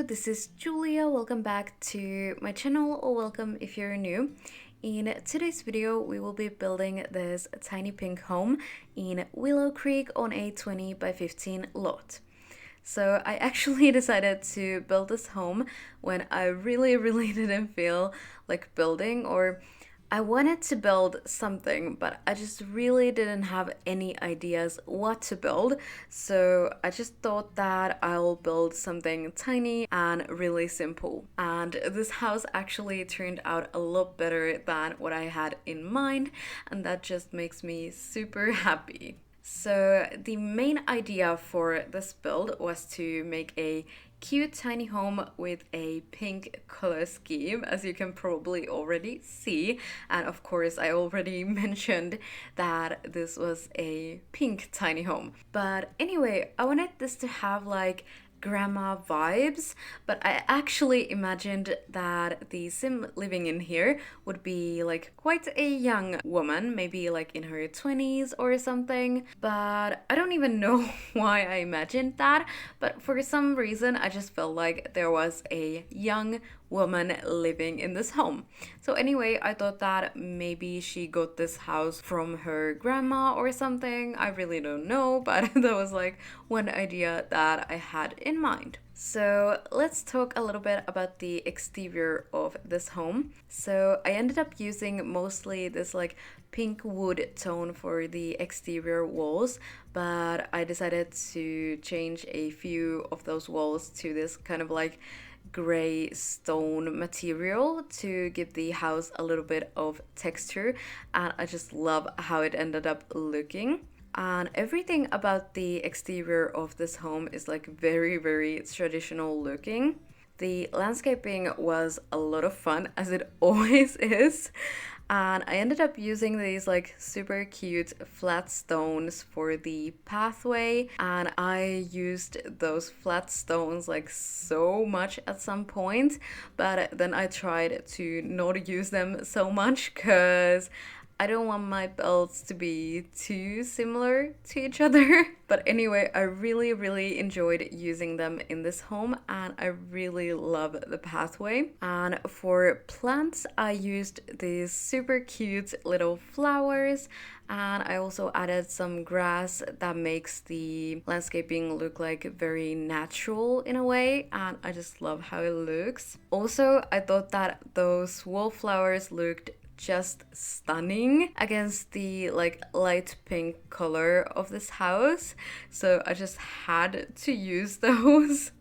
Hello, this is Julia. Welcome back to my channel, or welcome if you're new. In today's video, we will be building this tiny pink home in Willow Creek on a 20 by 15 lot. So I actually decided to build this home when I really didn't feel like building, or I wanted to build something, but I just really didn't have any ideas what to build. So I just thought that I'll build something tiny and really simple. And this house actually turned out a lot better than what I had in mind, and that just makes me super happy. So the main idea for this build was to make a cute tiny home with a pink color scheme, as you can probably already see. And of course, I already mentioned that this was a pink tiny home. But anyway, I wanted this to have like grandma vibes, but I actually imagined that the sim living in here would be like quite a young woman, maybe like in her 20s or something. But I don't even know why I imagined that, but for some reason I just felt like there was a young woman living in this home. So anyway, I thought that maybe she got this house from her grandma or something. I really don't know, but that was like one idea that I had in mind. So let's talk a little bit about the exterior of this home. So I ended up using mostly this like pink wood tone for the exterior walls, but I decided to change a few of those walls to this kind of like gray stone material to give the house a little bit of texture, and I just love how it ended up looking. And everything about the exterior of this home is like very traditional looking. The landscaping was a lot of fun, as it always is. And I ended up using these like super cute flat stones for the pathway, and I used those flat stones like so much at some point, but then I tried to not use them so much because I don't want my builds to be too similar to each other. But anyway, I really enjoyed using them in this home, and I really love the pathway. And for plants, I used these super cute little flowers, and I also added some grass that makes the landscaping look like very natural in a way, and I just love how it looks. Also, I thought that those wallflowers looked just stunning against the like light pink color of this house, so I just had to use those.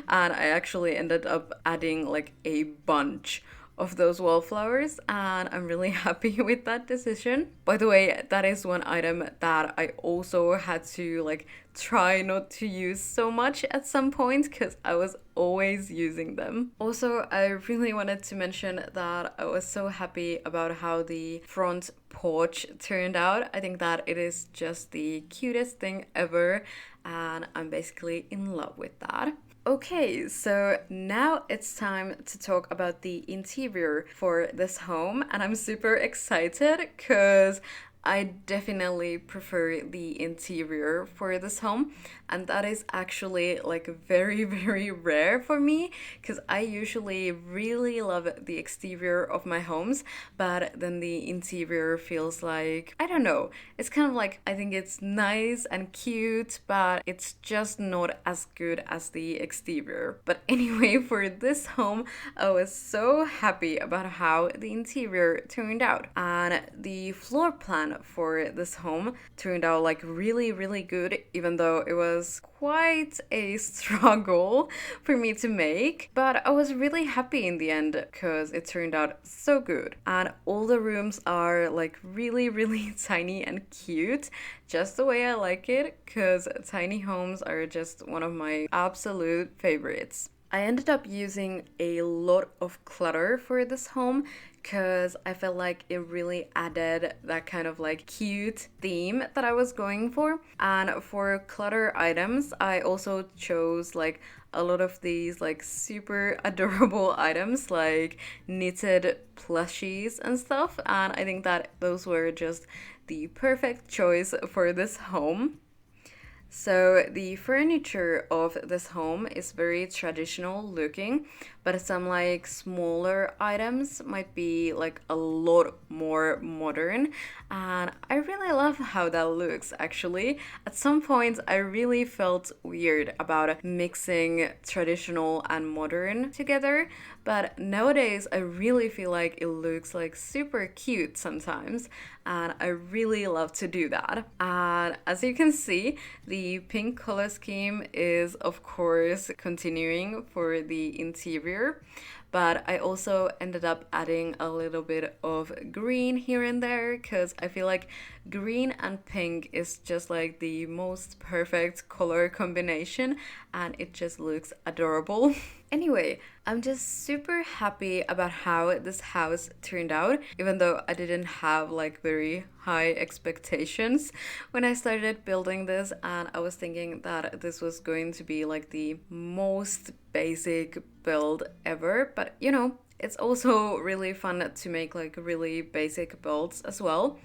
And I actually ended up adding like a bunch of those wallflowers, and I'm really happy with that decision. By the way, that is one item that I also had to like try not to use so much at some point because I was always using them. Also, I really wanted to mention that I was so happy about how the front porch turned out. I think that it is just the cutest thing ever, and I'm basically in love with that. Okay, so now it's time to talk about the interior for this home, and I'm super excited because I definitely prefer the interior for this home, and that is actually like very rare for me because I usually really love the exterior of my homes, but then the interior feels like, I don't know, it's kind of like, I think it's nice and cute, but it's just not as good as the exterior. But anyway, for this home, I was so happy about how the interior turned out, and the floor plan for this home turned out like really good, even though it was quite a struggle for me to make, but I was really happy in the end because it turned out so good. And all the rooms are like really tiny and cute, just the way I like it, because tiny homes are just one of my absolute favorites. I ended up using a lot of clutter for this home because I felt like it really added that kind of like cute theme that I was going for. And for clutter items, I also chose like a lot of these like super adorable items like knitted plushies and stuff, and I think that those were just the perfect choice for this home. So the furniture of this home is very traditional looking, but some like smaller items might be like a lot more modern. And I really love how that looks actually. At some points, I really felt weird about mixing traditional and modern together, but nowadays I really feel like it looks like super cute sometimes, and I really love to do that. And as you can see, the pink color scheme is of course continuing for the interior, but I also ended up adding a little bit of green here and there because I feel like green and pink is just like the most perfect color combination and it just looks adorable. Anyway, I'm just super happy about how this house turned out, even though I didn't have like very high expectations when I started building this, and I was thinking that this was going to be like the most basic build ever, but you know, it's also really fun to make like really basic builds as well.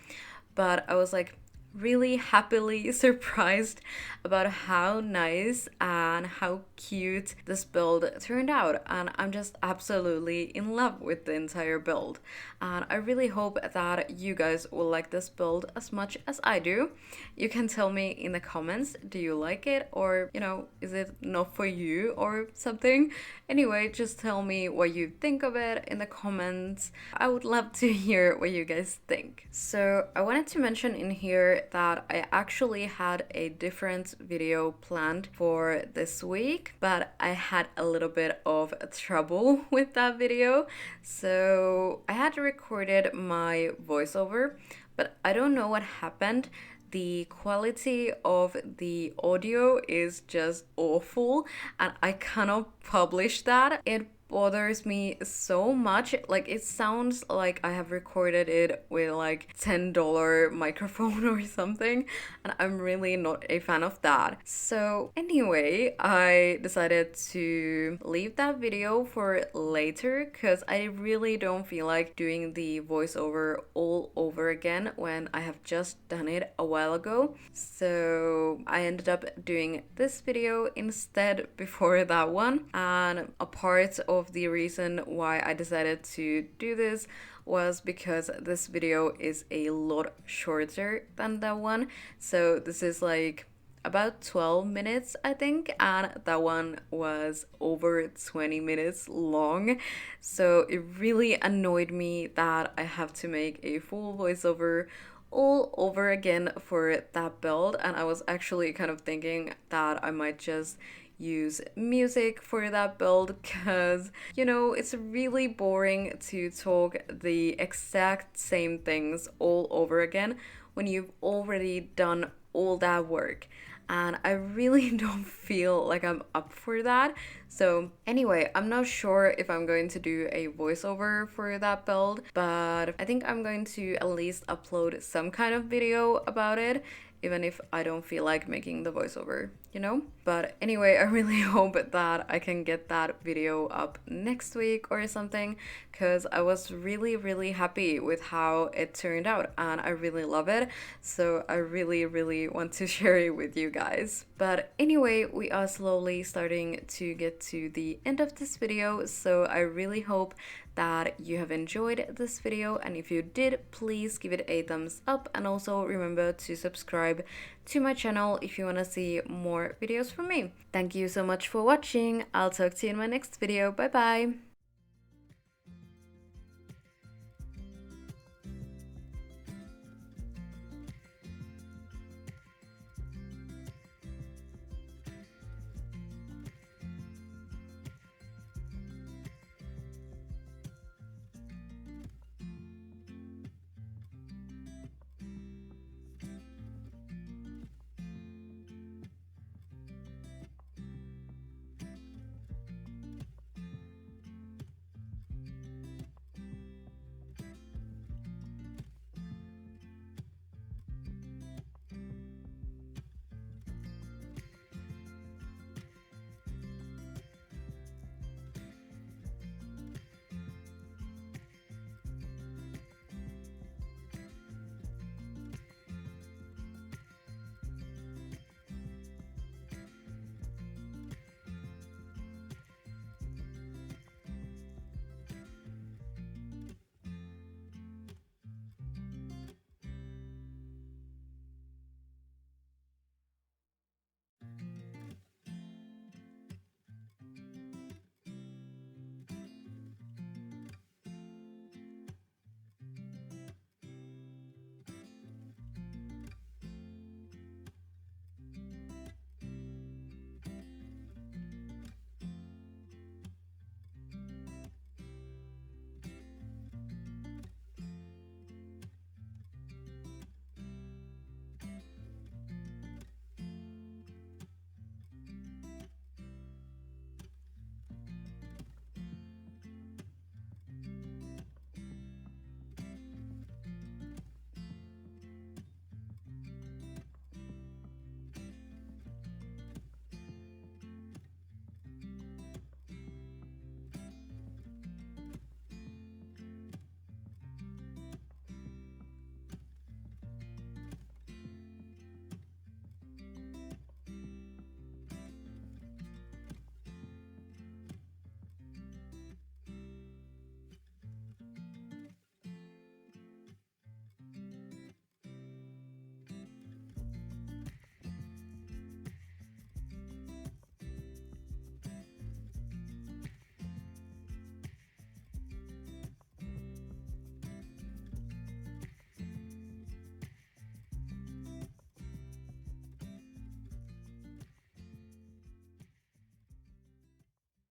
But I was like really happily surprised about how nice and how cute this build turned out, and I'm just absolutely in love with the entire build, and I really hope that you guys will like this build as much as I do. You can tell me in the comments, do you like it, or you know, is it not for you or something? Anyway, just tell me what you think of it in the comments. I would love to hear what you guys think. So I wanted to mention in here that I actually had a different video planned for this week, but I had a little bit of trouble with that video. So I had recorded my voiceover, but I don't know what happened. The quality of the audio is just awful and I cannot publish that. It bothers me so much. Like it sounds like I have recorded it with like $10 microphone or something, and I'm really not a fan of that. So anyway, I decided to leave that video for later because I really don't feel like doing the voiceover all over again when I have just done it a while ago. So I ended up doing this video instead before that one, and a part of the reason why I decided to do this was because this video is a lot shorter than that one. So this is like about 12 minutes, I think, and that one was over 20 minutes long. So it really annoyed me that I have to make a full voiceover all over again for that build, and I was actually kind of thinking that I might just use music for that build because you know, it's really boring to talk the exact same things all over again when you've already done all that work, and I really don't feel like I'm up for that. So anyway, I'm not sure if I'm going to do a voiceover for that build, but I think I'm going to at least upload some kind of video about it, even if I don't feel like making the voiceover, you know? But anyway, I really hope that I can get that video up next week or something, because I was really happy with how it turned out and I really love it. So I really want to share it with you guys. But anyway, we are slowly starting to get to the end of this video, so I really hope that you have enjoyed this video, and if you did, please give it a thumbs up, and also remember to subscribe to my channel if you want to see more videos from me. Thank you so much for watching. I'll talk to you in my next video. Bye bye.